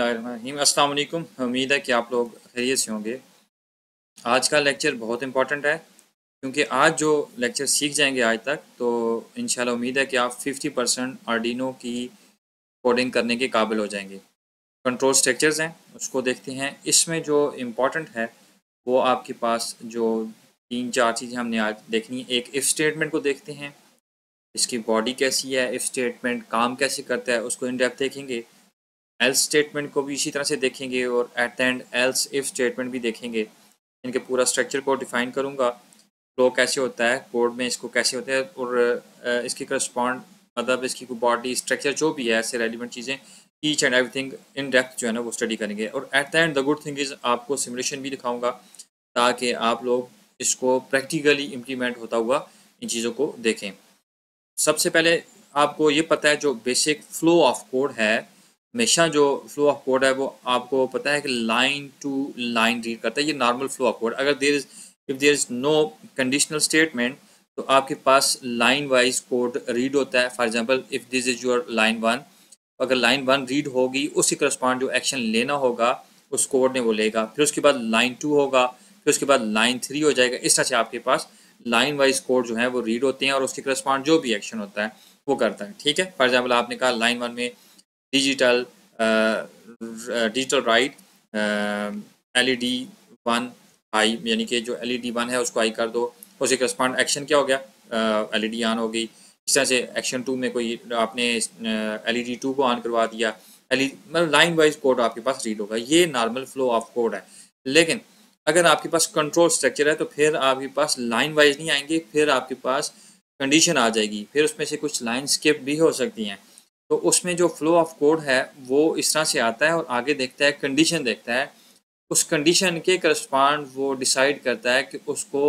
बिस्मिल्लाहिर्रहमानिर्रहीम। अस्सलाम वालेकुम। उम्मीद है कि आप लोग खैरियत से होंगे। आज का लेक्चर बहुत इंपॉर्टेंट है क्योंकि आज जो लेक्चर सीख जाएंगे आज तक तो इंशाल्लाह उम्मीद है कि आप 50% आर्डिनो की कोडिंग करने के काबिल हो जाएंगे। कंट्रोल स्ट्रक्चर्स हैं उसको देखते हैं। इसमें जो इम्पोर्टेंट है वो आपके पास जो 3-4 चीज़ें हमने आज देखनी है। एक इफ़ स्टेटमेंट को देखते हैं, इसकी बॉडी कैसी है, इफ़ स्टेटमेंट काम कैसे करता है उसको इन डेप्थ देखेंगे। एल्स स्टेटमेंट को भी इसी तरह से देखेंगे और eight the and else if statement भी देखेंगे। इनके पूरा स्ट्रक्चर को डिफाइन करूँगा, फ्लो कैसे होता है कोड में, इसको कैसे होता है और इसकी करस्पॉन्ड मतलब इसकी बॉडी स्ट्रक्चर जो भी है ऐसे रेलिवेंट चीज़ें each and everything in depth जो है ना वो स्टडी करेंगे। और eight the and the good thing is आपको सिमुलेशन भी दिखाऊंगा ताकि आप लोग इसको प्रैक्टिकली इम्प्लीमेंट होता हुआ इन चीज़ों को देखें। सबसे पहले आपको ये पता है जो बेसिक फ्लो ऑफ कोड है, हमेशा जो फ्लो ऑफ कोड है वो आपको पता है कि लाइन टू लाइन रीड करता है। ये नॉर्मल फ्लो ऑफ कोड। अगर if there is no conditional statement तो आपके पास लाइन वाइज कोड रीड होता है। For example if this is your line 1, अगर लाइन 1 रीड होगी उसी करस्पॉन्ड जो एक्शन लेना होगा उस कोड ने वो लेगा। फिर उसके बाद लाइन 2 होगा, फिर उसके बाद लाइन 3 हो जाएगा। इस तरह से आपके पास लाइन वाइज कोड जो है वो रीड होते हैं और उसके करस्पॉन्ड जो भी एक्शन होता है वो करता है। ठीक है, फॉर एग्जांपल आपने कहा लाइन 1 में digital digital right LED 1 high, यानी कि जो LED 1 है उसको हाई कर दो। उसके करस्पॉन्ड एक्शन क्या हो गया, LED ऑन हो गई। इस तरह से एक्शन 2 में कोई आपने LED 2 को ऑन करवा दिया। मतलब लाइन वाइज कोड आपके पास रीड होगा। ये नॉर्मल फ्लो ऑफ कोड है। लेकिन अगर आपके पास कंट्रोल स्ट्रक्चर है तो फिर आपके पास लाइन वाइज नहीं आएंगे, फिर आपके पास कंडीशन आ जाएगी, फिर उसमें से कुछ लाइन स्किप भी हो सकती हैं। तो उसमें जो फ्लो ऑफ कोड है वो इस तरह से आता है और आगे देखता है कंडीशन देखता है। उस कंडीशन के करस्पॉन्ड वो डिसाइड करता है कि उसको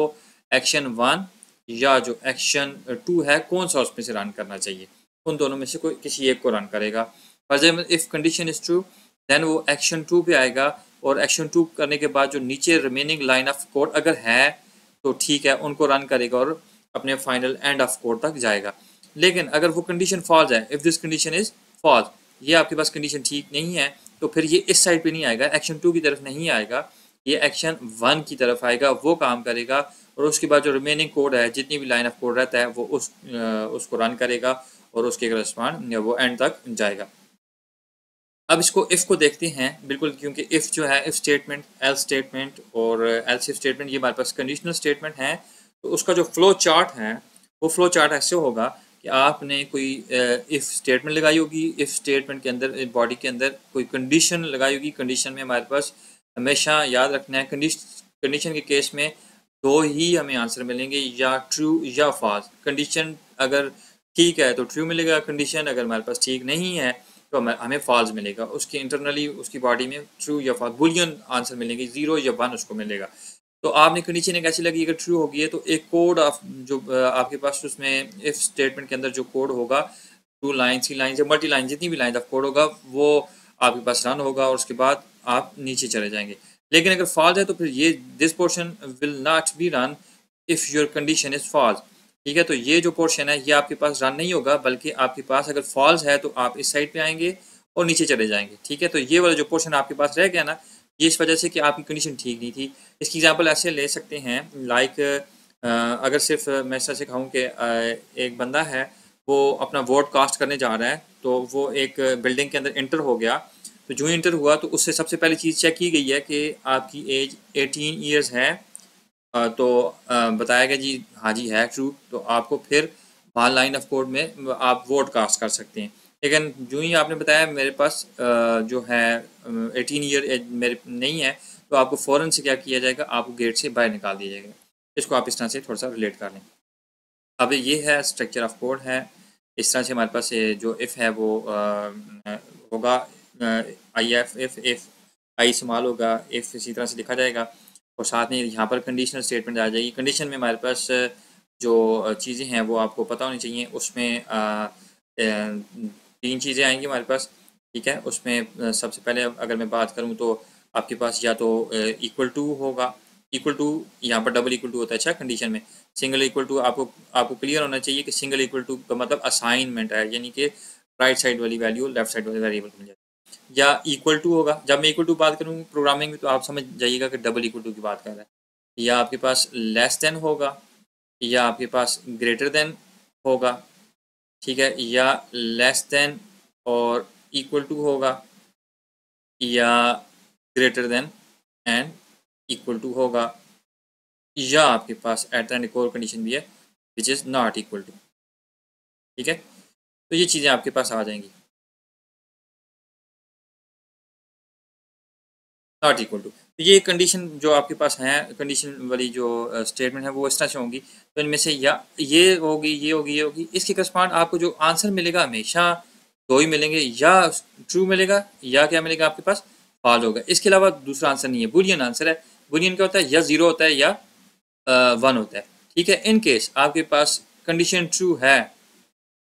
एक्शन 1 या जो एक्शन 2 है कौन सा उसमें से रन करना चाहिए। उन दोनों में से कोई किसी एक को रन करेगा। For example if condition is true then वो एक्शन 2 पे आएगा और एक्शन 2 करने के बाद जो नीचे रिमेनिंग लाइन ऑफ कोड अगर है तो ठीक है उनको रन करेगा और अपने फाइनल एंड ऑफ कोड तक जाएगा। लेकिन अगर वो कंडीशन फॉल्स है, if this condition is false, ये आपके पास कंडीशन ठीक नहीं है तो फिर ये इस साइड पे नहीं आएगा, एक्शन 2 की तरफ नहीं आएगा, ये एक्शन 1 की तरफ आएगा, वो काम करेगा और उसके बाद जो रिमेनिंग कोड है जितनी भी लाइन ऑफ कोड रहता है वो उसको रन करेगा और उसके करस्पॉन्ड वो एंड तक जाएगा। अब इसको इफ़ को देखते हैं बिल्कुल, क्योंकि इफ़ जो है इफ़ स्टेटमेंट, एल्स स्टेटमेंट और एल्स इफ स्टेटमेंट ये हमारे पास कंडीशनल स्टेटमेंट है। तो उसका जो फ्लो चार्ट है वो फ्लो चार्ट ऐसे होगा कि आपने कोई इफ़ स्टेटमेंट लगाई होगी, इफ़ स्टेटमेंट के अंदर बॉडी के अंदर कोई कंडीशन लगाई होगी। कंडीशन में हमारे पास हमेशा याद रखना है कंडीशन के केस में दो ही हमें आंसर मिलेंगे, या ट्रू या फॉल्स। कंडीशन अगर ठीक है तो ट्रू मिलेगा, कंडीशन अगर हमारे पास ठीक नहीं है तो हमें फॉल्स मिलेगा। उसके इंटरनली उसकी बॉडी में ट्रू या फॉल्स बुलियन आंसर मिलेंगे, 0 या 1 उसको मिलेगा। तो आपने कंडीशन एक ऐसी लगी अगर ट्रू होगी है तो एक कोड जो आपके पास उसमें इफ स्टेटमेंट के अंदर जो कोड होगा 2 लाइन 3 लाइन या मल्टी लाइन जितनी भी लाइन ऑफ कोड होगा वो आपके पास रन होगा और उसके बाद आप नीचे चले जाएंगे। लेकिन अगर फॉल्स है तो फिर ये this portion will not be run if your condition is false. ठीक है, तो ये जो पोर्शन है ये आपके पास रन नहीं होगा, बल्कि आपके पास अगर फॉल्स है तो आप इस साइड पे आएंगे और नीचे चले जाएंगे। ठीक है, तो ये वाला जो पोर्शन आपके पास रह गया ना, ये इस वजह से कि आपकी कंडीशन ठीक नहीं थी। इसकी एग्जांपल ऐसे ले सकते हैं लाइक अगर सिर्फ मैं ऐसा से कहूँ कि एक बंदा है वो अपना वोट कास्ट करने जा रहा है, तो वो एक बिल्डिंग के अंदर इंटर हो गया। तो जो इंटर हुआ तो उससे सबसे पहली चीज़ चेक की गई है कि आपकी एज 18 ईयर्स है। तो बताया गया जी हाँ जी है ट्रू, तो आपको फिर वहाँ लाइन ऑफ कोड में आप वोट कास्ट कर सकते हैं। लेकिन जो ही आपने बताया मेरे पास जो है 18 ईयर एज मेरे नहीं है, तो आपको फ़ौरन से क्या किया जाएगा, आपको गेट से बाहर निकाल दिया जाएगा। इसको आप इस तरह से थोड़ा सा रिलेट कर लें। अब ये है स्ट्रक्चर ऑफ कोड है। इस तरह से हमारे पास ये जो इफ़ है वो होगा इफ़ आई इस्तेमाल होगा, इफ़ इसी तरह से लिखा जाएगा और साथ में यहाँ पर कंडीशनल स्टेटमेंट आ जाएगी। कंडीशन में हमारे पास जो चीज़ें हैं वो आपको पता होनी चाहिए। उसमें 3 चीज़ें आएंगी हमारे पास। ठीक है, उसमें सबसे पहले अगर मैं बात करूँ तो आपके पास या तो इक्वल टू होगा, इक्वल टू यहाँ पर डबल इक्वल टू होता है। अच्छा, कंडीशन में सिंगल इक्वल टू आपको क्लियर होना चाहिए कि सिंगल इक्वल टू का मतलब असाइनमेंट है, यानी कि राइट साइड वाली वैल्यू लेफ्ट साइड वाली वेरिएबल को मिल जाए। या इक्वल टू होगा। जब मैं इक्वल टू बात करूँ प्रोग्रामिंग में तो आप समझ जाइएगा कि डबल इक्वल टू की बात कर रहा है। या आपके पास लेस देन होगा, या आपके पास ग्रेटर देन होगा, ठीक है, या लेस देन और इक्वल टू होगा, या greater than and equal to होगा, या आपके पास एट द एंड एक और कंडीशन भी है which is not equal to. ठीक है, तो ये चीज़ें आपके पास आ जाएंगी। नॉट इक्वल टू, तो ये कंडीशन जो आपके पास है, कंडीशन वाली जो स्टेटमेंट है वो इस तरह से होंगी। तो इनमें से या ये होगी, ये होगी, ये होगी, इसके करस्पॉन्ड आपको जो आंसर मिलेगा हमेशा दो ही मिलेंगे, या ट्रू मिलेगा या क्या मिलेगा आपके पास फॉल्स होगा। इसके अलावा दूसरा आंसर नहीं है, बुलियन आंसर है। बुलियन क्या होता है, या ज़ीरो होता है या वन होता है। ठीक है, इन केस आपके पास कंडीशन ट्रू है,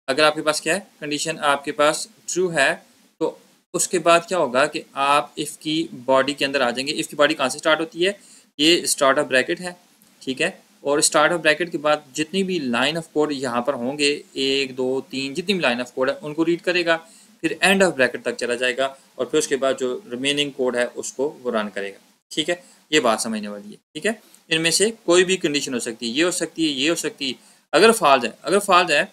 अगर आपके पास क्या है, कंडीशन आपके पास ट्रू है, तो उसके बाद क्या होगा कि आप इफ़ की बॉडी के अंदर आ जाएंगे। इफ़ की बॉडी कहाँ से स्टार्ट होती है, ये स्टार्ट ऑफ ब्रैकेट है, ठीक है, और स्टार्ट ऑफ ब्रैकेट के बाद जितनी भी लाइन ऑफ कोड यहाँ पर होंगे, 1 2 3 जितनी भी लाइन ऑफ कोड है उनको रीड करेगा, फिर एंड ऑफ ब्रैकेट तक चला जाएगा, और फिर उसके बाद जो रिमेनिंग कोड है उसको वो रन करेगा। ठीक है, ये बात समझने वाली है। ठीक है, इनमें से कोई भी कंडीशन हो सकती है, ये हो सकती है, ये हो सकती है। अगर फॉल्स है,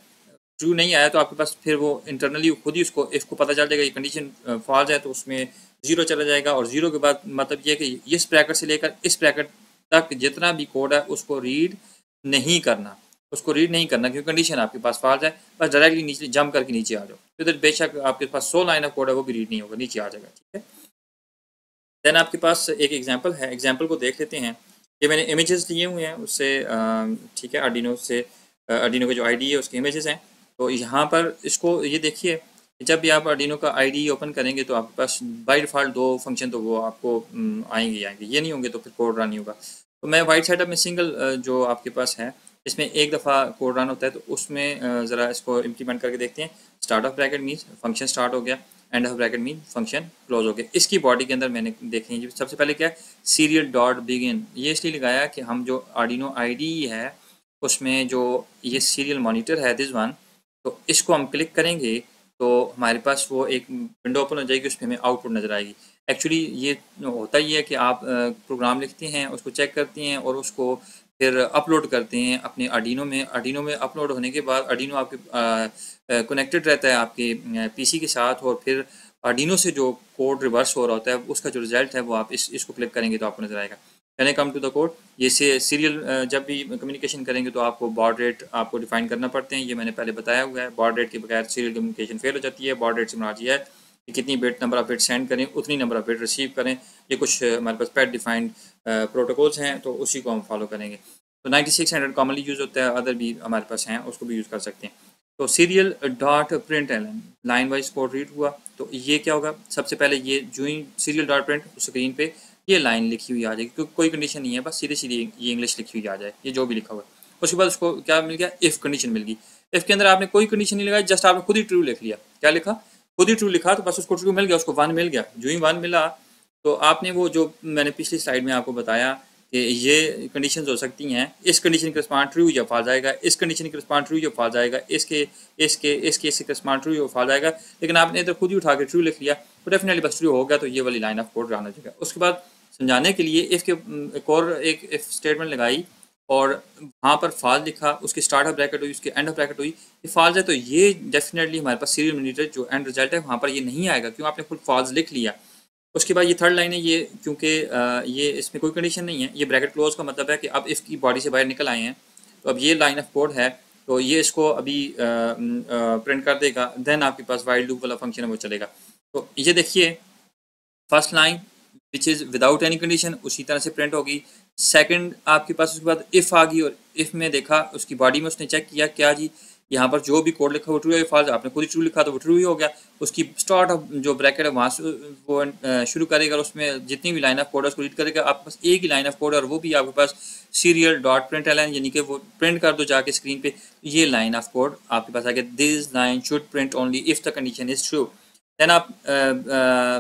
ट्रू नहीं आया, तो आपके पास फिर वो इंटरनली खुद ही उसको इफ़ को पता चल जाएगा ये कंडीशन फॉल्स है, तो उसमें ज़ीरो चला जाएगा। और ज़ीरो के बाद मतलब ये कि इस ब्रैकेट से लेकर इस ब्रैकेट तक जितना भी कोड है उसको रीड नहीं करना, क्योंकि कंडीशन आपके पास फॉल्स है। बस डायरेक्टली नीचे जंप करके नीचे आ जाओ, फिर बेशक आपके पास 100 लाइन ऑफ कोड है वो भी रीड नहीं होगा, नीचे आ जाएगा। ठीक है, देन आपके पास एक एग्जाम्पल है, एग्जाम्पल को देख लेते हैं। ये मैंने इमेजेस लिए हुए हैं उससे, ठीक है, आर्डिनो से, आर्डिनो का जो आईडी है उसके इमेजेस हैं। तो यहाँ पर इसको ये देखिए, जब भी आप आर्डिनो का आईडी ओपन करेंगे तो आपके पास बाय डिफ़ॉल्ट दो फंक्शन तो वो आपको आएंगे, ये नहीं होंगे तो फिर कोड रन नहीं होगा। तो मैं वाइट सेटअप में सिंगल जो आपके पास है इसमें एक दफ़ा कोड रन होता है, तो उसमें ज़रा इसको इम्प्लीमेंट करके देखते हैं। Start of bracket means function start हो गया, end of bracket mean function close हो गया। इसकी बॉडी के अंदर मैंने देखें सबसे पहले क्या है, सीरियल डॉट बिगिन, ये इसलिए लगाया कि हम जो आर्डिनो आईडी है उसमें जो ये सीरियल मॉनिटर है दिस वन, तो इसको हम क्लिक करेंगे तो हमारे पास वो एक विंडो ओपन हो जाएगी, उसमें हमें आउटपुट नज़र आएगी। एक्चुअली ये होता ही है कि आप प्रोग्राम लिखते हैं, उसको चेक करते हैं और उसको फिर अपलोड करते हैं अपने आर्डिनो में अपलोड होने के बाद आर्डिनो आपके कनेक्टेड रहता है आपके पीसी के साथ, और फिर आर्डिनो से जो कोड रिवर्स हो रहा होता है उसका जो रिजल्ट है वो आप इसको क्लिक करेंगे तो आपको नजर आएगा। Can come to the code, ये से सीरियल जब भी कम्युनिकेशन करेंगे तो आपको बॉड रेट आपको डिफाइन करना पड़ते हैं, ये मैंने पहले बताया हुआ है। बॉड रेट के बगैर सीरियल कम्युनिकेशन फेल हो जाती है। बॉड रेट से मुराद ये है कि कितनी bit number of bit send करें उतनी नंबर ऑफ बिट रिसीव करें। ये कुछ हमारे पास पैड डिफाइंड प्रोटोकॉल्स हैं, तो उसी को हम फॉलो करेंगे। तो 9600 कॉमनली यूज़ होता है, अदर भी हमारे पास हैं उसको भी यूज़ कर सकते हैं। तो serial dot println line wise code read हुआ, तो ये क्या होगा, सबसे पहले ये जो ही सीरियल डॉट प्रिंट स्क्रीन पे ये लाइन लिखी हुई आ जाएगी, क्योंकि कोई कंडीशन नहीं है, बस सीधे सीधे ये इंग्लिश लिखी हुई आ जाए, ये जो भी लिखा हुआ है। उसके बाद उसको क्या मिल गया, इफ़ कंडीशन मिल गई। इफ़ के अंदर आपने कोई कंडीशन नहीं लगाई, जस्ट आपने खुद ही ट्रू लिख लिया। क्या लिखा, खुद ही ट्रू लिखा, तो बस उसको ट्रू मिल गया, उसको वन मिल गया। जो ही वन मिला तो आपने वो जो मैंने पिछली स्लाइड में आपको बताया कि ये कंडीशंस हो सकती हैं, इस कंडीशन के रिस्पॉन्ड ट्रू या फॉल्स आएगा, इस कंडीशन के रिस्पॉन्ड ट्रू या फॉल्स आएगा, इसके रिस्पॉन्ड ट्रू या फॉल्स आएगा। लेकिन आपने इधर खुद ही उठा के ट्रू लिख लिया तो डेफिनेटली बस ट्रू हो गया, तो ये वाली लाइन ऑफ कोड रन हो जाएगा। उसके बाद समझाने के लिए इफ़ के एक और एक इफ स्टेटमेंट लगाई और वहाँ पर फॉल्स लिखा, उसकी स्टार्ट ऑफ ब्रैकेट हुई, उसकी एंड ऑफ ब्रैकेट हुई, ये फॉल्स है, तो ये डेफिनेटली हमारे पास सीरियल मॉनिटर जो एंड रिजल्ट है वहाँ पर ये नहीं आएगा, क्यों, आपने खुद फॉल्स लिख लिया। उसके बाद ये थर्ड लाइन है, ये क्योंकि ये इसमें कोई कंडीशन नहीं है, ये ब्रैकेट क्लोज का मतलब है कि अब इफ़ की बॉडी से बाहर निकल आए हैं, तो अब ये लाइन ऑफ कोड है, तो ये इसको अभी प्रिंट कर देगा। देन आपके पास वाइल लूप वाला फंक्शन है वो चलेगा। तो ये देखिए first line which is without any condition उसी तरह से प्रिंट होगी। सेकंड आपके पास उसके बाद इफ़ आ गई, और इफ़ में देखा उसकी बॉडी में उसने चेक किया क्या जी यहाँ पर जो भी कोड लिखा वो ट्रू है फॉल्स, आपने खुद ही ट्रू लिखा तो वो ट्रू ही हो गया। उसकी स्टार्ट ऑफ जो ब्रैकेट है वहाँ से वो शुरू करेगा, और उसमें जितनी भी लाइन ऑफ कोड है उसको रीड करेगा। आपके पास एक ही लाइन ऑफ कोड है और वो भी आपके पास सीरियल डॉट प्रिंट एलन, यानी कि वो प्रिंट कर दो जाके स्क्रीन पे, ये लाइन ऑफ कोड आपके पास आ गया, this line should print only if the condition is true. Then आप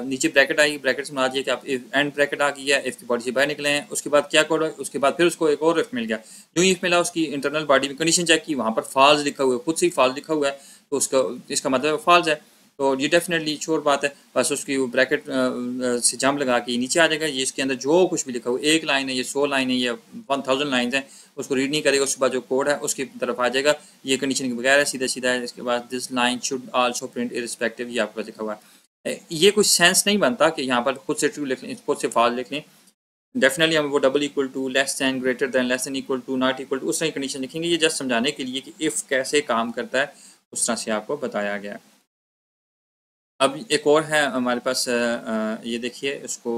नीचे ब्रैकेट आई, ब्रैकेट से मुराद ये कि आप एंड ब्रैकेट आ गई है, इफ़ की बॉडी से बाहर निकले हैं। उसके बाद क्या कोड है, उसके बाद फिर उसको एक और इफ़ मिल गया। जो इफ़ मिला उसकी इंटरनल बॉडी में कंडीशन चेक की, वहाँ पर फॉल्स लिखा हुआ है, खुद से ही फॉल्स लिखा हुआ है, तो उसका इसका मतलब फॉल्स है। तो ये डेफिनेटली श्योर बात है, बस उसकी वो ब्रैकेट से जंप लगा के नीचे आ जाएगा। ये इसके अंदर जो कुछ भी लिखा हुआ, 1 लाइन है, ये 100 लाइन है, ये 1000 लाइन है, उसको रीड नहीं करेगा, उसके बाद जो कोड है उसकी तरफ आ जाएगा। ये कंडीशन के बगैर है, सीधा सीधा है। इसके बाद this line should also print irrespective, ये आपके पास लिखा हुआ है। ये कुछ सेंस नहीं बनता कि यहाँ पर खुद से ट्रू लिख लें, खुद से फॉल्स लिख लें। डेफिनेटली हम वो double equal to, less than, greater than, less than equal to, not equal to, उस तरह की कंडीशन लिखेंगे। ये जस्ट समझाने के लिए कि इफ़ कैसे काम करता है, उस तरह से आपको बताया गया। अब एक और है हमारे पास, ये देखिए, उसको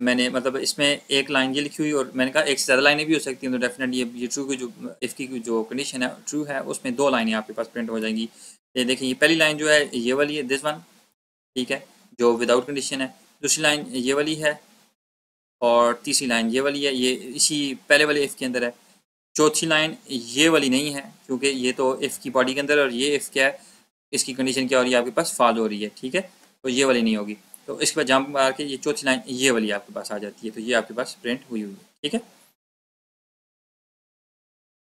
मैंने मतलब इसमें एक लाइन ये लिखी हुई और मैंने कहा एक से ज़्यादा लाइनें भी हो सकती हैं, तो डेफिनेटली ये ट्रू की जो इफ़ की जो कंडीशन है ट्रू है, उसमें 2 लाइनें आपके पास प्रिंट हो जाएंगी। ये देखिए, ये पहली लाइन जो है ये वाली है, दिस वन, ठीक है, जो विदाउट कंडीशन है। दूसरी लाइन ये वाली है और तीसरी लाइन ये वाली है, ये इसी पहले वाले इफ़ के अंदर है। चौथी लाइन ये वाली नहीं है, क्योंकि ये तो इफ़ की बॉडी के अंदर, और ये इफ़ क्या है, इसकी कंडीशन क्या हो रही है आपके पास, फॉल हो रही है, ठीक है, तो ये वाली नहीं होगी। तो इसके बाद जंप मार के ये चौथी लाइन ये वाली आपके पास आ जाती है, तो ये आपके पास प्रिंट हुई हुई है, ठीक है।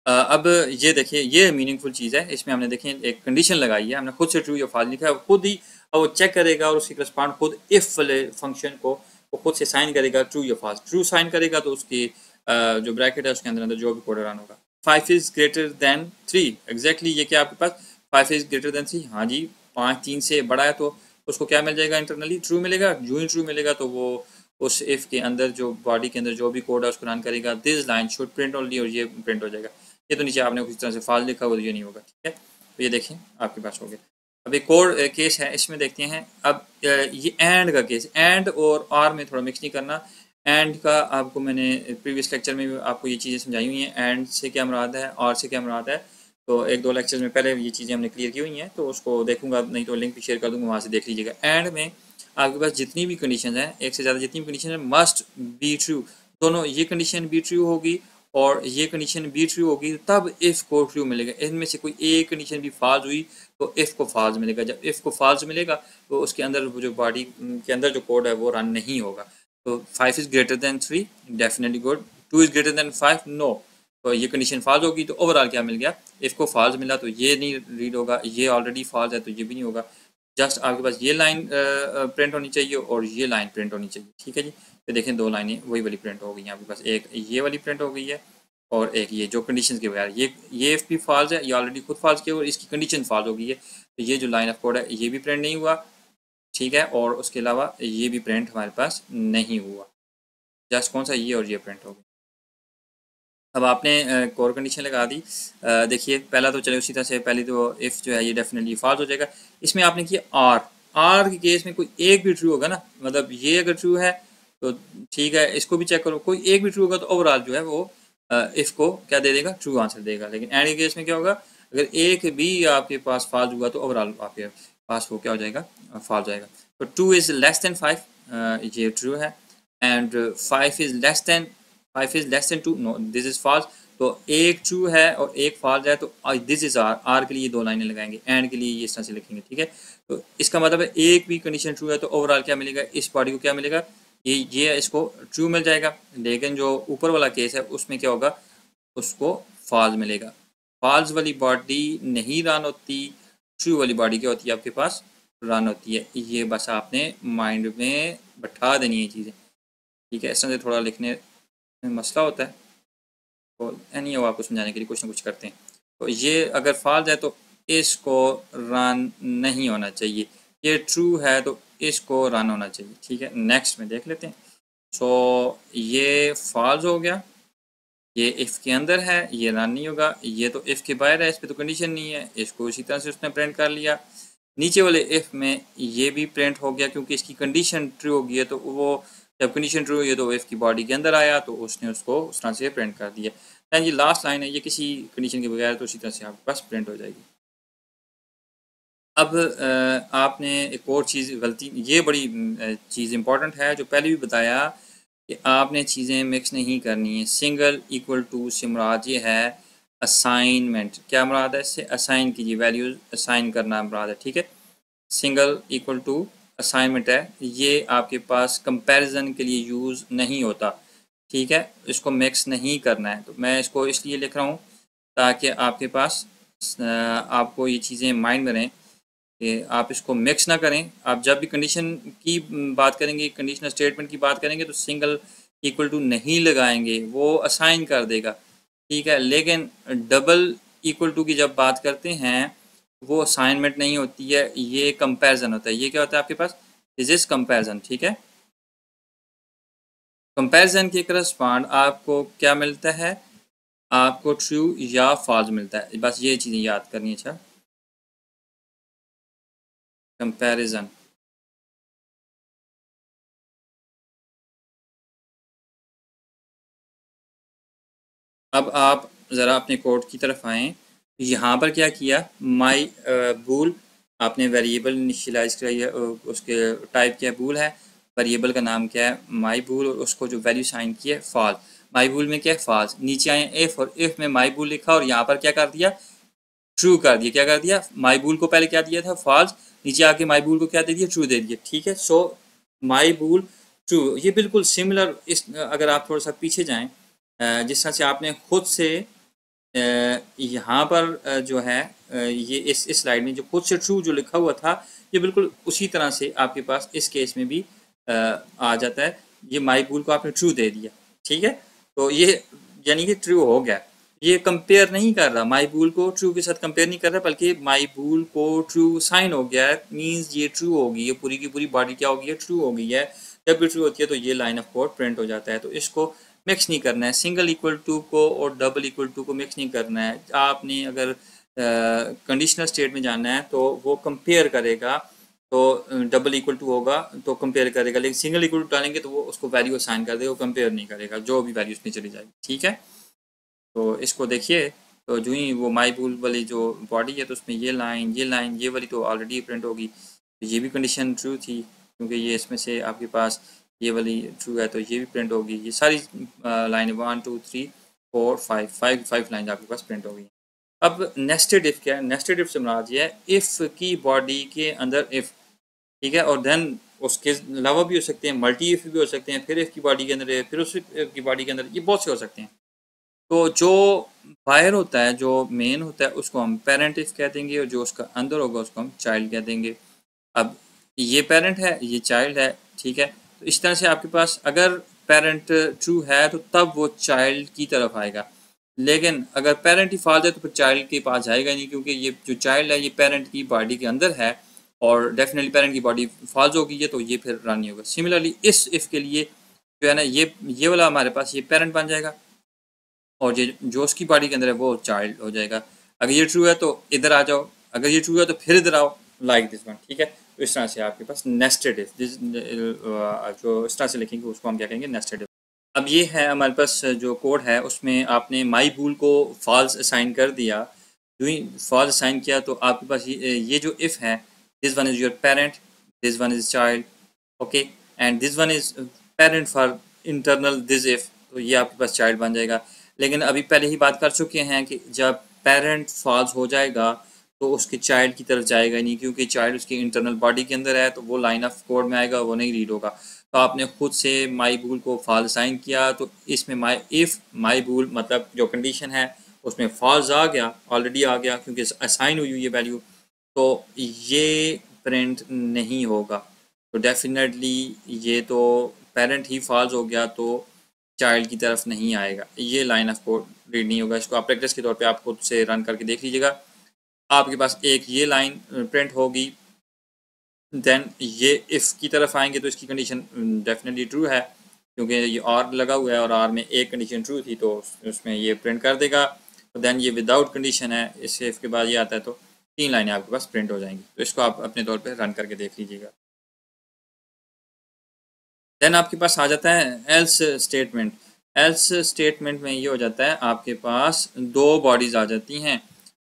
अब ये देखिए, ये मीनिंगफुल चीज़ है। इसमें हमने देखें एक कंडीशन लगाई है, हमने खुद से ट्रू या फॉल्स लिखा है, खुद ही वो चेक करेगा और उसकी करस्पॉन्ड खुद इफ़ वाले फंक्शन को वो खुद से साइन करेगा, ट्रू या फॉल्स। ट्रू साइन करेगा तो उसकी जो ब्रैकेट है उसके अंदर अंदर जो भी कोड रन होगा। 5 इज़ ग्रेटर दैन 3, एग्जैक्टली ये क्या आपके पास 5 इज़ ग्रेटर दैन 3, हाँ जी, 5 3 से बड़ा है, तो उसको क्या मिल जाएगा, इंटरनली ट्रू मिलेगा। जो ही ट्रू मिलेगा तो वो उस इफ़ के अंदर जो बॉडी के अंदर जो भी कोड है उसको रन करेगा। This line should print only, और ये प्रिंट हो जाएगा। ये तो नीचे आपने किसी तरह से फॉल्स लिखा हुआ, तो ये नहीं होगा, ठीक है। तो ये देखें आपके पास हो गया। अब एक और केस है, इसमें देखते हैं। अब ये एंड का केस, एंड और आर में थोड़ा मिक्स नहीं करना। एंड का आपको मैंने प्रीवियस लेक्चर में भी आपको ये चीज़ें समझाई हुई हैं, एंड से क्या मुराद है, आर से क्या मुराद है। तो एक दो लेक्चर्स में पहले ये चीज़ें हमने क्लियर की हुई हैं, तो उसको देखूंगा, नहीं तो लिंक भी शेयर कर दूंगा, वहाँ से देख लीजिएगा। एंड में आपके पास जितनी भी कंडीशन है, एक से ज़्यादा जितनी भी कंडीशन है, मस्ट बी ट्रू। दोनों, ये कंडीशन बी ट्रू होगी और ये कंडीशन बी ट्रू होगी, तब इफ़ को ट्रू मिलेगा। इनमें से कोई एक कंडीशन भी फॉल्स हुई तो इफ़ को फॉल्स मिलेगा। जब इफ़ को फॉल्स मिलेगा तो उसके अंदर जो बॉडी के अंदर जो कोड है वो रन नहीं होगा। तो 5 is greater than 3, definitely good. 2 is greater than 5, no. तो ये कंडीशन फॉल्स होगी, तो ओवरऑल क्या मिल गया, इफ़ को फॉल्स मिला तो ये नहीं रीड होगा, ये ऑलरेडी फॉल्स है तो ये भी नहीं होगा। जस्ट आपके पास ये लाइन प्रिंट होनी चाहिए और ये लाइन प्रिंट होनी चाहिए, ठीक है जी। तो देखें, दो लाइनें वही वाली प्रिंट हो गई हैं आपके पास, एक ये वाली प्रिंट हो गई है और एक ये जो कंडीशंस के बगैर, ये इफ भी फॉल्स है, ये ऑलरेडी खुद फॉल्स किया और इसकी कंडीशन फॉल्स हो गई है, तो ये जो लाइन ऑफ कोड है ये भी प्रिंट नहीं हुआ, ठीक है। और उसके अलावा ये भी प्रिंट हमारे पास नहीं हुआ, जस्ट कौन सा, ये और ये प्रिंट हो गया। अब आपने कोर कंडीशन लगा दी। देखिए, पहला तो चले उसी तरह से, पहली तो इफ़ जो है ये डेफिनेटली फॉल्स हो जाएगा। इसमें आपने किया आर, आर के केस में कोई एक भी ट्रू होगा ना, मतलब ये अगर ट्रू है तो ठीक है, इसको भी चेक करो, कोई एक भी ट्रू होगा तो ओवरऑल जो है वो इफ़ को क्या दे देगा, ट्रू आंसर देगा। लेकिन एंड के केस में क्या होगा, अगर एक भी आपके पास फॉल्स हुआ तो ओवरऑल आपके पास वो क्या हो जाएगा, फॉल्स जाएगा। तो 2 इज़ लेस दैन 5, ये ट्रू है, and 5 is less than 5 is less than 2, no, this is false. तो एक ट्रू है और एक फॉल्स है, तो दिस इज आर, आर के लिए दो लाइनें लगाएंगे, एंड के लिए ये इस तरह से लिखेंगे, ठीक है। तो इसका मतलब है एक भी कंडीशन ट्रू है तो ओवरऑल क्या मिलेगा, इस बॉडी को क्या मिलेगा, ये इसको ट्रू मिल जाएगा। लेकिन जो ऊपर वाला केस है उसमें क्या होगा, उसको फॉल्स मिलेगा। फॉल्स वाली बॉडी नहीं रन होती, ट्रू वाली बॉडी क्या होती है आपके पास, रन होती है। ये बस आपने माइंड में बैठा देनी है चीज़ें, ठीक है। इस तरह से थोड़ा लिखने में मसला होता है, तो नहीं हो, आपको समझाने के लिए कुछ ना कुछ करते हैं। तो ये अगर फॉल्स है तो इसको रन नहीं होना चाहिए, ये ट्रू है तो इसको रन होना चाहिए, ठीक है। नेक्स्ट में देख लेते हैं। सो ये फॉल्स हो गया, ये इफ़ के अंदर है, ये रन नहीं होगा। ये तो इफ़ के बाहर है, इस पर तो कंडीशन नहीं है, इसको इसी तरह से उसने प्रिंट कर लिया। नीचे वाले इफ़ में ये भी प्रिंट हो गया, क्योंकि इसकी कंडीशन ट्रू हो गई है, तो वो जब कंडीशन ट्रू हुई है तो इफ़ की बॉडी के अंदर आया, तो उसने उसको उस तरह से प्रिंट कर दिया। दैन ये लास्ट लाइन है, ये किसी कंडीशन के बगैर तो उसी तरह से आपके पास प्रिंट हो जाएगी। अब आपने एक और चीज़ गलती, ये बड़ी चीज़ इंपॉर्टेंट है, जो पहले भी बताया कि आपने चीज़ें मिक्स नहीं करनी है। सिंगल इक्वल टू से मुराद ये है असाइनमेंट, क्या मुराद है इससे, असाइन कीजिए, वैल्यूज असाइन करना मुराद है, ठीक है। सिंगल इक्वल टू असाइनमेंट है, ये आपके पास कंपैरिजन के लिए यूज़ नहीं होता, ठीक है। इसको मिक्स नहीं करना है, तो मैं इसको इसलिए लिख रहा हूँ ताकि आपके पास आपको ये चीज़ें माइंड में रहें कि आप इसको मिक्स ना करें। आप जब भी कंडीशन की बात करेंगे, कंडीशनल स्टेटमेंट की बात करेंगे तो सिंगल इक्वल टू नहीं लगाएंगे, वो असाइन कर देगा, ठीक है। लेकिन डबल इक्वल टू की जब बात करते हैं वो असाइनमेंट नहीं होती है, ये कंपैरिजन होता है। ये क्या होता है आपके पास, दिस इज कंपैरिजन, ठीक है। कंपैरिजन के करस्पॉन्ड आपको क्या मिलता है, आपको ट्रू या फॉल्स मिलता है, बस ये चीज़ें याद करनी है। अच्छा, कंपैरिजन। अब आप ज़रा अपने कोड की तरफ आएँ। यहाँ पर क्या किया, माई बूल आपने वेरिएबल इनिशियलाइज किया, उसके टाइप क्या बूल है, वेरिएबल का नाम क्या है माई बूल, और उसको जो वैल्यू साइन की है फॉल्स। माई बूल में क्या है फॉल्स, नीचे आए इफ़, और इफ़ में माई बूल लिखा और यहाँ पर क्या कर दिया, ट्रू कर दिया। क्या कर दिया, माई बूल को पहले क्या दिया था फॉल्स, नीचे आके माई बूल को क्या दे दिया, ट्रू दे दिया, ठीक है। सो माई बूल ट्रू, ये बिल्कुल सिमिलर। इस अगर आप थोड़ा सा पीछे जाएं, जिस तरह से आपने खुद से यहाँ पर जो है ये इस स्लाइड में जो खुद से ट्रू जो लिखा हुआ था, ये बिल्कुल उसी तरह से आपके पास इस केस में भी आ जाता है। ये माई बूल को आपने ट्रू दे दिया, ठीक है। तो ये यानी कि ट्रू हो गया। ये कंपेयर नहीं कर रहा, माई बूल को ट्रू के साथ कंपेयर नहीं कर रहा, बल्कि माई बूल को ट्रू साइन हो गया है, मीन्स ये ट्रू होगी, ये पूरी की पूरी बॉडी क्या हो गई है, ट्रू हो गई है। जब भी ट्रू होती है तो ये लाइन ऑफ कोड प्रिंट हो जाता है। तो इसको मिक्स नहीं करना है, सिंगल इक्वल टू को और डबल इक्वल टू को मिक्स नहीं करना है। आपने अगर कंडीशनल स्टेट में जाना है तो वो कंपेयर करेगा, तो डबल इक्वल टू होगा तो कंपेयर करेगा, लेकिन सिंगल इक्वल टू डालेंगे तो वो उसको वैल्यू असाइन कर देगा, वो कंपेयर नहीं करेगा, जो भी वैल्यू उसमें चली जाएगी, ठीक है। तो इसको देखिए, तो जो ही वो माई बूल वाली जो बॉडी है तो उसमें ये लाइन ये वाली तो ऑलरेडी प्रिंट होगी, तो ये भी कंडीशन ट्रू थी, क्योंकि ये इसमें से आपके पास ये वाली ट्रू है तो ये भी प्रिंट होगी। ये सारी लाइन 1 2 3 4 5 5 लाइन आपके पास प्रिंट होगी। अब नेस्टेड इफ क्या है, नेस्टेड इफ से मुराद ये है इफ़ की बॉडी के अंदर इफ़, ठीक है, और देन उसके अलावा भी हो सकते हैं, मल्टी इफ़ भी हो सकते हैं, फिर इफ़ की बॉडी के अंदर फिर उस इफ़ की बॉडी के अंदर, ये बहुत से हो सकते हैं। तो जो बाहर होता है, जो मेन होता है, उसको हम पेरेंट इफ कह देंगे, और जो उसका अंदर होगा उसको हम चाइल्ड कह देंगे। अब ये पेरेंट है, ये चाइल्ड है, ठीक है। तो इस तरह से आपके पास अगर पेरेंट ट्रू है तो तब वो चाइल्ड की तरफ आएगा, लेकिन अगर पेरेंट ही फॉल्स है तो फिर चाइल्ड के पास जाएगा नहीं, क्योंकि ये जो चाइल्ड है ये पेरेंट की बॉडी के अंदर है, और डेफिनेटली पेरेंट की बॉडी फॉल्स होगी ये, तो ये फिर रन नहीं होगा। सिमिलरली इस इफ़ के लिए जो है ना, ये वाला हमारे पास ये पेरेंट बन जाएगा, और ये जो उसकी बॉडी के अंदर है वो चाइल्ड हो जाएगा। अगर ये ट्रू है तो इधर आ जाओ, अगर ये ट्रू है तो फिर इधर आओ, लाइक दिस वन, ठीक है। तो इस तरह से आपके पास नेस्टेड इफ, जो इस तरह से लिखेंगे उसको हम क्या कहेंगे, नेस्टेड इफ। अब ये है हमारे पास जो कोड है, उसमें आपने माई बूल को फॉल्स असाइन कर दिया। जो ही फॉल्स असाइन किया तो आपके पास ये जो इफ़ है, this one is your parent, this one is child, okay, and this one is parent for internal this if, तो ये आपके पास चाइल्ड बन जाएगा। लेकिन अभी पहले ही बात कर चुके हैं कि जब पेरेंट फॉल्स हो जाएगा तो उसके चाइल्ड की तरफ जाएगा नहीं, क्योंकि चाइल्ड उसकी इंटरनल बॉडी के अंदर है, तो वो लाइन ऑफ कोड में आएगा, वो नहीं रीड होगा। तो आपने खुद से माई बूल को फॉल्स साइन किया, तो इसमें माई बूल मतलब जो कंडीशन है उसमें फॉल्स आ गया, ऑलरेडी आ गया, क्योंकि असाइन हुई ये वैल्यू, तो ये प्रिंट नहीं होगा। तो डेफिनेटली ये तो पेरेंट ही फॉल्स हो गया तो चाइल्ड की तरफ नहीं आएगा, ये लाइन ऑफ कोड रीड नहीं होगा। इसको आप प्रैक्टिस के तौर पे आप खुद से रन करके देख लीजिएगा। आपके पास एक ये लाइन प्रिंट होगी, देन ये इफ़ की तरफ आएंगे तो इसकी कंडीशन डेफिनेटली ट्रू है, क्योंकि ये आर लगा हुआ है और आर में एक कंडीशन ट्रू थी, तो उसमें ये प्रिंट कर देगा। तो देन ये विदाउट कंडीशन है, इस इफ़ के बाद ये आता है, तो 3 लाइनें आपके पास प्रिंट हो जाएंगी। तो इसको आप अपने तौर पे रन करके देख लीजिएगा। देन आपके पास आ जाता है एल्स स्टेटमेंट। एल्स स्टेटमेंट में ये हो जाता है, आपके पास दो बॉडीज़ आ जाती हैं।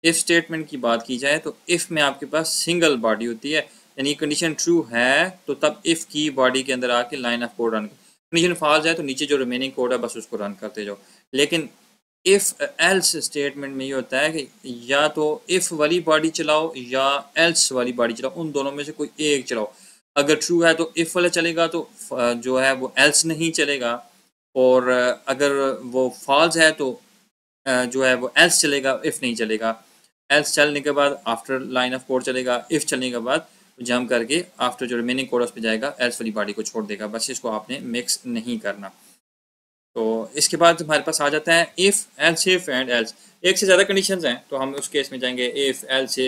इफ़ स्टेटमेंट की बात की जाए तो इफ़ में आपके पास सिंगल बॉडी होती है, यानी कंडीशन ट्रू है तो तब इफ़ की बॉडी के अंदर आके line of code run, condition false है तो नीचे जो रिमेनिंग कोड है बस उसको रन करते जाओ। लेकिन इफ़ एल्स स्टेटमेंट में ये होता है कि या तो इफ़ वाली बॉडी चलाओ या एल्स वाली बॉडी चलाओ, उन दोनों में से कोई एक चलाओ। अगर ट्रू है तो इफ़ वाला चलेगा, तो जो है वो एल्स नहीं चलेगा, और अगर वो फॉल्स है तो जो है वो एल्स चलेगा, इफ़ नहीं चलेगा। एल्स चलने के बाद आफ्टर लाइन ऑफ कोड चलेगा, इफ़ चलने के बाद जंप करके आफ्टर जो रिमेनिंग कोड उस पर जाएगा, एल्स वाली बॉडी को छोड़ देगा। बस इसको आपने मिक्स नहीं करना। तो इसके बाद हमारे पास आ जाता है if, else if and else. एक से ज़्यादा कंडीशंस हैं तो हम उस केस में जाएंगे if, else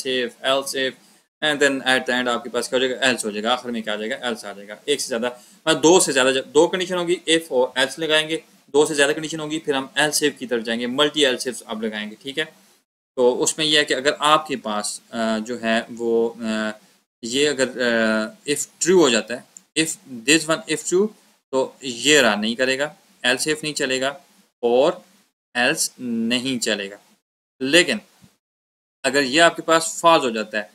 if and then at the end आपके पास क्या हो जाएगा, एल्स हो जाएगा। आखिर में क्या आ जाएगा, एल्स आ जाएगा। एक से ज़्यादा मतलब दो से ज़्यादा, दो कंडीशन होगी इफ़ और एल्स लगाएंगे, दो से ज़्यादा कंडीशन होगी फिर हम एल्स इफ की तरफ जाएंगे, मल्टी एल्स इफ आप लगाएंगे। ठीक है, तो उसमें यह है कि अगर आपके पास जो है वो ये अगर इफ़ ट्रू हो जाता है, if this one if true, तो ये रन नहीं करेगा, एल्स इफ नहीं चलेगा और एल्स नहीं चलेगा। लेकिन अगर ये आपके पास फॉल्स हो जाता है,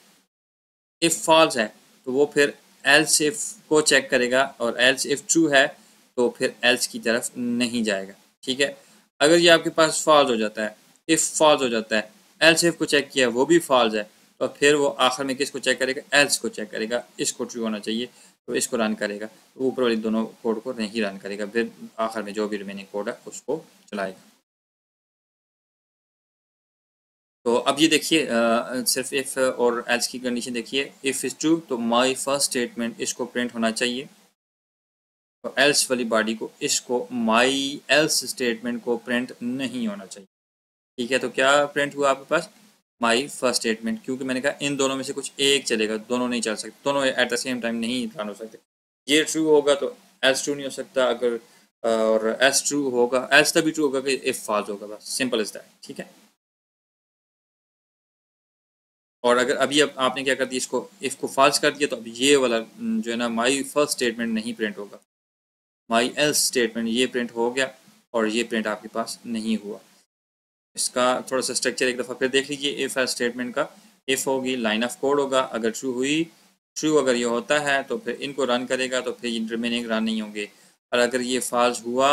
इफ़ फॉल्स है, तो वो फिर एल्स इफ को चेक करेगा और एल्स इफ ट्रू है तो फिर एल्स की तरफ नहीं जाएगा। ठीक है, अगर ये आपके पास फॉल्स हो जाता है, इफ़ फॉल्स हो जाता है, एल्स इफ को चेक किया वो भी फॉल्स है, तो फिर वो आखिर में किसको चेक करेगा, एल्स को चेक करेगा। इसको ट्रू होना चाहिए तो इसको रन करेगा, तो ऊपर वाली दोनों कोड को नहीं रन करेगा, फिर आखिर में जो भी रिमेनिंग कोड है उसको चलाएगा। तो अब ये देखिए सिर्फ इफ़ और एल्स की कंडीशन देखिए। इफ़ इज़ ट्रू तो माई फर्स्ट स्टेटमेंट इसको प्रिंट होना चाहिए, और एल्स वाली बॉडी को, इसको माई एल्स स्टेटमेंट को प्रिंट नहीं होना चाहिए। ठीक है, तो क्या प्रिंट हुआ आपके पास, माई फर्स्ट स्टेटमेंट, क्योंकि मैंने कहा इन दोनों में से कुछ एक चलेगा, दोनों नहीं चल सकते, दोनों एट द सेम टाइम नहीं रन हो सकते। ये ट्रू होगा तो एल्स ट्रू नहीं हो सकता, अगर और एल्स ट्रू होगा, एल्स तभी ट्रू होगा कि इफ़ फॉल्स होगा, बस सिंपल इज दैट। ठीक है, और अगर अभी अब आपने क्या कर दिया, इसको इफ़ को फॉल्स कर दिया, तो अब ये वाला जो है ना माई फर्स्ट स्टेटमेंट नहीं प्रिंट होगा, माई एल्स स्टेटमेंट ये प्रिंट हो गया और ये प्रिंट आपके पास नहीं हुआ। इसका थोड़ा सा स्ट्रक्चर एक दफ़ा फिर देख लीजिए। इफ़ एल्स स्टेटमेंट का, इफ़ होगी, लाइन ऑफ कोड होगा, अगर ट्रू हुई, ट्रू अगर ये होता है तो फिर इनको रन करेगा, तो फिर रिमेनिंग रन नहीं होंगे, और अगर ये फॉल्स हुआ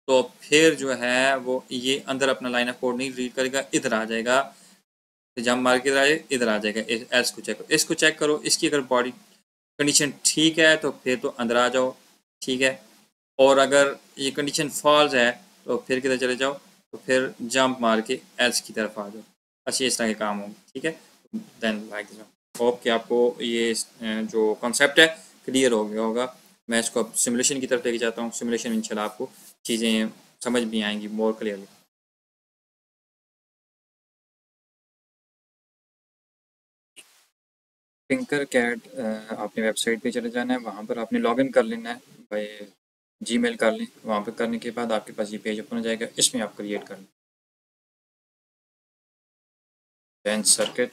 तो फिर जो है वो ये अंदर अपना लाइन ऑफ कोड नहीं रीड करेगा, इधर आ जाएगा, जंप मार के इधर आ जाएगा। एल्स को चेक करो, इसको चेक करो, इसकी अगर बॉडी कंडीशन ठीक है तो फिर तो अंदर आ जाओ। ठीक है, और अगर ये कंडीशन फॉल्स है तो फिर किधर चले जाओ, तो फिर जंप मार के एल्स की तरफ आ जाओ। अच्छा, इस तरह के काम होंगे। ठीक है, देन लाइक दिस। होप कि आपको ये जो कॉन्सेप्ट है क्लियर हो गया होगा। मैं इसको अब सिमुलेशन की तरफ लेके जाता हूँ, सिमुलेशन में इंशाल्लाह आपको चीज़ें समझ भी आएंगी मोर क्लियरली। टिंकर कैड आपने वेबसाइट पे चले जाना है, वहाँ पर आपने लॉगिन कर लेना है भाई, जीमेल कर लें। वहाँ पर करने के बाद आपके पास ये पेज ओपन हो जाएगा, इसमें आप क्रिएट कर लें देन सर्किट।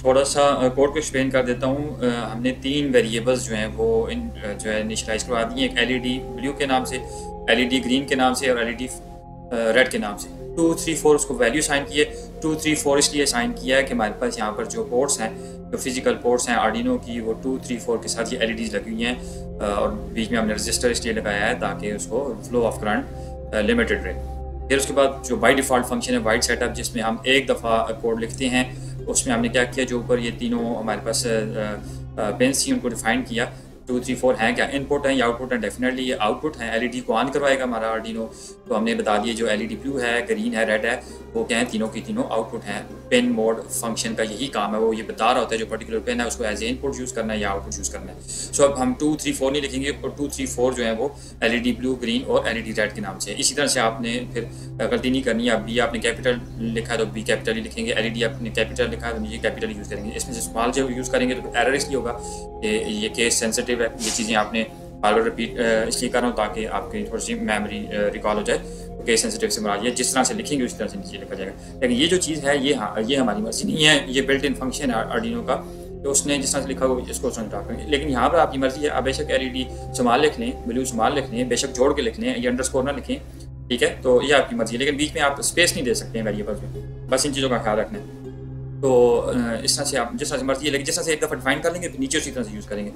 थोड़ा सा कोड को एक्सप्लेन कर देता हूँ। हमने 3 वेरिएबल्स जो हैं वो जो है इनिशियलाइज़ करवा दी हैं, एक एलईडी ब्लू के नाम से, एलईडी ग्रीन के नाम से और एलईडी रेड के नाम से। 2, 3, 4 उसको वैल्यू साइन किए। 2, 3, 4 इसलिए साइन किया है कि हमारे पास यहाँ पर जो पोर्ट्स हैं, जो फिजिकल पोर्ट्स हैं आर्डिनो की, वो 2, 3, 4 के साथ ये एलईडीज़ लगी हुई हैं और बीच में हमने रजिस्टर इसलिए लगाया है ताकि उसको फ्लो ऑफ करंट लिमिटेड रहे। फिर उसके बाद जो बाय डिफ़ॉल्ट फंक्शन है वाइड सेटअप, जिसमें हम एक दफ़ा कोड लिखते हैं, उसमें हमने क्या किया, जो ऊपर ये तीनों हमारे पास पेन्स थी उनको डिफाइन किया। 2, 3, 4 हैं क्या, इनपुट हैं या आउटपुट हैं? डेफिनेटली ये आउटपुट हैं। एलईडी को ऑन करवाएगा हमारा आर्डिनो, तो हमने बता दिया जो एलईडी ब्लू है, ग्रीन है, रेड है, वो क्या है, तीनों की तीनों आउटपुट हैं। पेन मोड फंक्शन का यही काम है, वो ये बता रहा होता है जो पर्टिकुलर पेन है उसको एज ए इनपुट यूज़ करना है या आउटपुट यूज़ करना है। सो अब हम 2, 3, 4 नहीं लिखेंगे, और 2, 3, 4 जो है वो एलईडी ब्लू, ग्रीन और एलईडी रेड के नाम से। इसी तरह से आपने फिर गलती नहीं करनी है। बी आपने कैपिटल लिखा है तो बी कैपिटल ही लिखेंगे, एलईडी आपने कैपिटल लिखा है तो नीचे कैपिटल यूज़ करेंगे। इसमें से स्मॉल जो यूज़ करेंगे तो एरर इसलिए होगा कि ये केस सेंसिटिव है। ये चीज़ें आपने बार बार रिपीट इसलिए कर रहा हूँ ताकि आपकी थोड़ी सी मेमोरी रिकॉल हो जाए। तो केस सेंसिटिव से मुराद ये जिस तरह से लिखेंगे उसी तरह से नीचे लिखा जाएगा। लेकिन ये जो चीज़ है ये हमारी मर्जी नहीं है, ये बिल्ट इन फंक्शन है आर्डिनो का, तो उसने जिस तरह से लिखा हो इसको उसने ड्रा करेंगे। लेकिन यहाँ पर आपकी मर्जी है, आप बेशक एलईडी स्मॉल लिख लें, ब्लू स्मॉल लिख लें, बेशक जोड़ के लिख लें, ये अंडरस्कोर ना लिखें, ठीक है, तो ये आपकी मर्जी है। लेकिन बीच में आप स्पेस नहीं दे सकते हैं वेरिएबल्स में, बस इन चीज़ों का ख्याल रखना है। तो इस तरह से आप जिस तरह से मर्जी है, लेकिन जिस तरह से एक दफ़ा डिफाइन कर लेंगे तो नीचे उसी तरह से यूज़ करेंगे।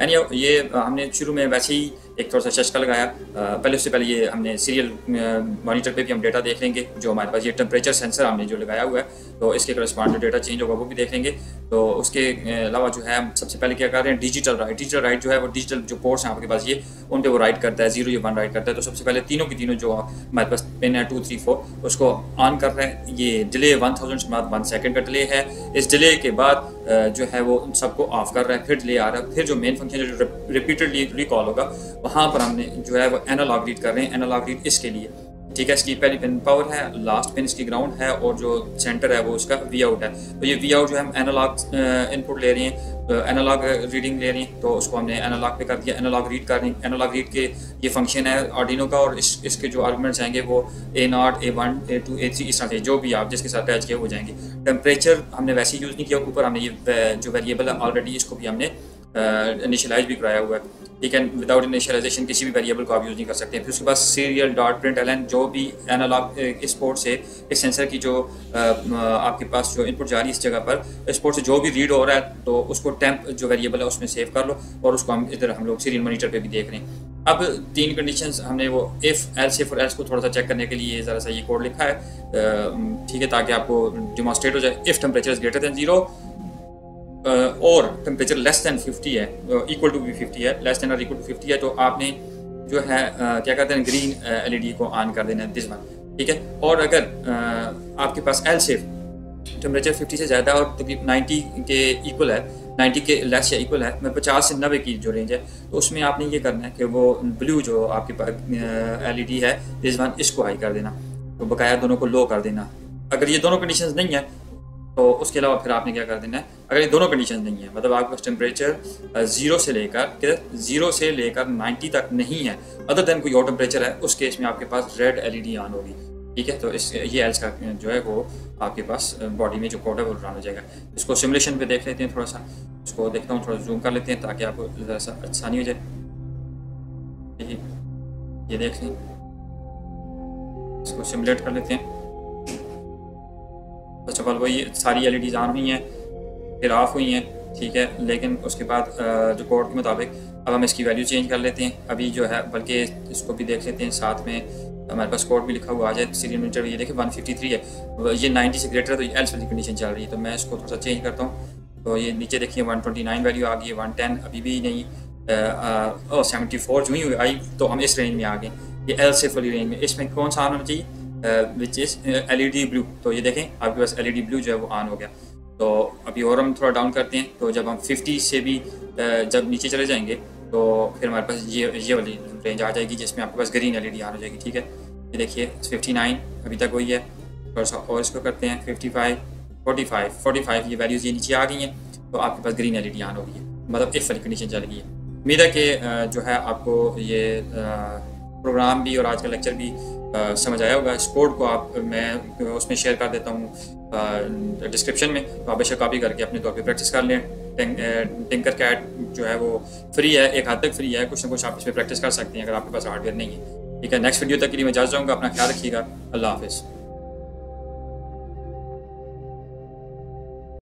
एनी ये हमने शुरू में वैसे ही एक थोड़ा सा चस्का लगाया। पहले उससे पहले ये हमने सीरियल मॉनिटर पे भी हम डेटा देख लेंगे, जो हमारे पास ये टेम्परेचर सेंसर हमने जो लगाया हुआ है, तो इसके करस्पॉन्ड जो डेटा चेंज होगा वो भी देख लेंगे। तो उसके अलावा जो है हम सबसे पहले क्या कर रहे हैं, डिजिटल राइट जो है वो डिजिटल जो पोर्ट्स हैं आपके पास ये उन पर वो राइट करता है, 0 या 1 राइट करता है। तो सबसे पहले तीनों की तीनों जो हमारे पास पिन है 2, 3, 4 उसको ऑन कर रहे हैं। ये डिले 1000 के बाद 1 सेकेंड का डिले है। इस डिले के बाद जो है वो सबको ऑफ कर रहा है, फिर डिले आ रहा है, फिर जो मेन फंक्शन जो रिपीटेडली रिकॉल होगा वहाँ पर हमने जो है वो एनालॉग रीड कर रहे हैं। एनालॉग रीड इसके लिए, ठीक है, इसकी पहली पिन पावर है, लास्ट पिन इसकी ग्राउंड है और जो सेंटर है वो उसका वी आउट है। तो ये वी आउट जो है हम एनालॉग इनपुट ले रहे हैं, एनालॉग रीडिंग ले रही हैं, तो उसको हमने एनालॉग पे कर दिया। एनालॉग रीड कर रही हैं, एनालॉग रीड के ये फंक्शन है आर्डिनो का, और इसके जो आर्गूमेंट्स आएंगे वो A0, A1, A2, A3 इस तरह से जो भी आप जिसके साथ अटैच किए हो जाएंगे। टेम्परेचर हमने वैसे यूज़ नहीं किया, ऊपर हमने ये जो वेरिएबल है ऑलरेडी इसको भी हमने इनिशियलाइज भी कराया हुआ है, ठीक है। विदाउट इनिशियलाइजेशन किसी भी वेरिएबल को आप यूज़ नहीं कर सकते। फिर उसके बाद सीरियल डॉट प्रिंट एलन, जो भी एनालॉग इस पोर्ट से, इस सेंसर की जो आपके पास जो इनपुट जा रही है इस जगह पर, इस पोर्ट से जो भी रीड हो रहा है तो उसको टेम्प जो वेरिएबल है उसमें सेव कर लो, और उसको हम इधर हम लोग सीरियल मॉनिटर पे भी देख रहे हैं। अब 3 कंडीशंस हमने वो इफ़, एल्स इफ और एल्स को थोड़ा सा चेक करने के लिए ज़रा सा ये कोड लिखा है, ठीक है, ताकि आपको डिमॉन्स्ट्रेट हो जाए। If temperature is greater than 0 और टेम्परेचर लेस दैन 50 है, इक्वल टू भी 50 है, लेस दैन और इक्वल टू 50 है, तो आपने जो है क्या कहते हैं ग्रीन एलईडी को ऑन कर देना है, दिस वन, ठीक है। और अगर आपके पास एल्स इफ टेम्परेचर 50 से ज़्यादा और तकरीबन 90 के इक्वल है, 90 के लेस या इक्वल है, मैं 50 से 90 की जो रेंज है, तो उसमें आपने ये करना है कि वो ब्लू जो आपके पास एलईडी है दिस वन, इसको हाई कर देना, तो बकाया दोनों को लो कर देना। अगर ये दोनों कंडीशंस नहीं है तो उसके अलावा फिर आपने क्या कर देना है, अगर ये दोनों कंडीशन नहीं है, मतलब आपके पास टेम्परेचर 0 से लेकर 90 तक नहीं है, अदर देन कोई और टेम्परेचर है, उस केस में आपके पास रेड एलईडी ऑन होगी, ठीक है। तो ये एल्स का जो है वो आपके पास बॉडी में जो कोड है वो रन हो जाएगा। इसको सिमुलेशन पे देख लेते हैं, थोड़ा सा इसको देखता हूँ, थोड़ा जूम कर लेते हैं ताकि आपको ज़रा सा आसानी हो जाए। ये देख लें, इसको सिमुलेट कर लेते हैं। फर्स्ट ऑफ ऑल वही सारी एलईडीज़ ऑन हुई हैं, फिर ऑफ हुई हैं, ठीक है, लेकिन उसके बाद जो कोड के मुताबिक अब हम इसकी वैल्यू चेंज कर लेते हैं अभी जो है, बल्कि इसको भी देख लेते हैं, साथ में हमारे पास कोड भी लिखा हुआ आ जाए। सीरियल मॉनिटर ये देखिए 153 है, ये 90 से ग्रेटर है, तो ये एल्स वाली कंडीशन चल रही है, तो मैं इसको थोड़ा सा चेंज करता हूँ। तो ये नीचे देखिए 129 वैल्यू आ गई है, 110 अभी भी नहीं, 74 जो ही आई, तो हम इस रेंज में आ गए, ये एल सेफ वाली रेंज में। इसमें कौन सा ऑन होना चाहिए, विच इज़ एलईडी ब्लू, तो ये देखें आपके पास एलईडी ब्लू जो है वो ऑन हो गया। तो अभी और हम थोड़ा डाउन करते हैं, तो जब हम 50 से भी जब नीचे चले जाएंगे तो फिर हमारे पास ये वाली रेंज आ जाएगी जिसमें आपके पास ग्रीन एलईडी ऑन हो जाएगी, ठीक है। ये देखिए 59 अभी तक वही है, थोड़ा सा और इसको करते हैं 55, 45 ये वैल्यूज़ ये नीचे आ गई हैं, तो आपके पास ग्रीन एलईडी ऑन हो गई है, मतलब इफ वाली कंडीशन चल गई है। उम्मीद है कि जो है आपको ये प्रोग्राम भी और आज का लेक्चर भी समझ आया होगा। इस कोड को मैं उसमें शेयर कर देता हूँ डिस्क्रिप्शन में, तो आप बेशक कॉपी करके अपने तौर पे प्रैक्टिस कर लें। टिंकर कैट जो है वो फ्री है, एक हद तक फ्री है, कुछ ना कुछ आप इस पर प्रैक्टिस कर सकते हैं अगर आपके पास हार्डवेयर नहीं है। ठीक है, नेक्स्ट वीडियो तक के लिए मैं जा जाऊँगा, अपना ख्याल रखिएगा, अल्लाह हाफिज़।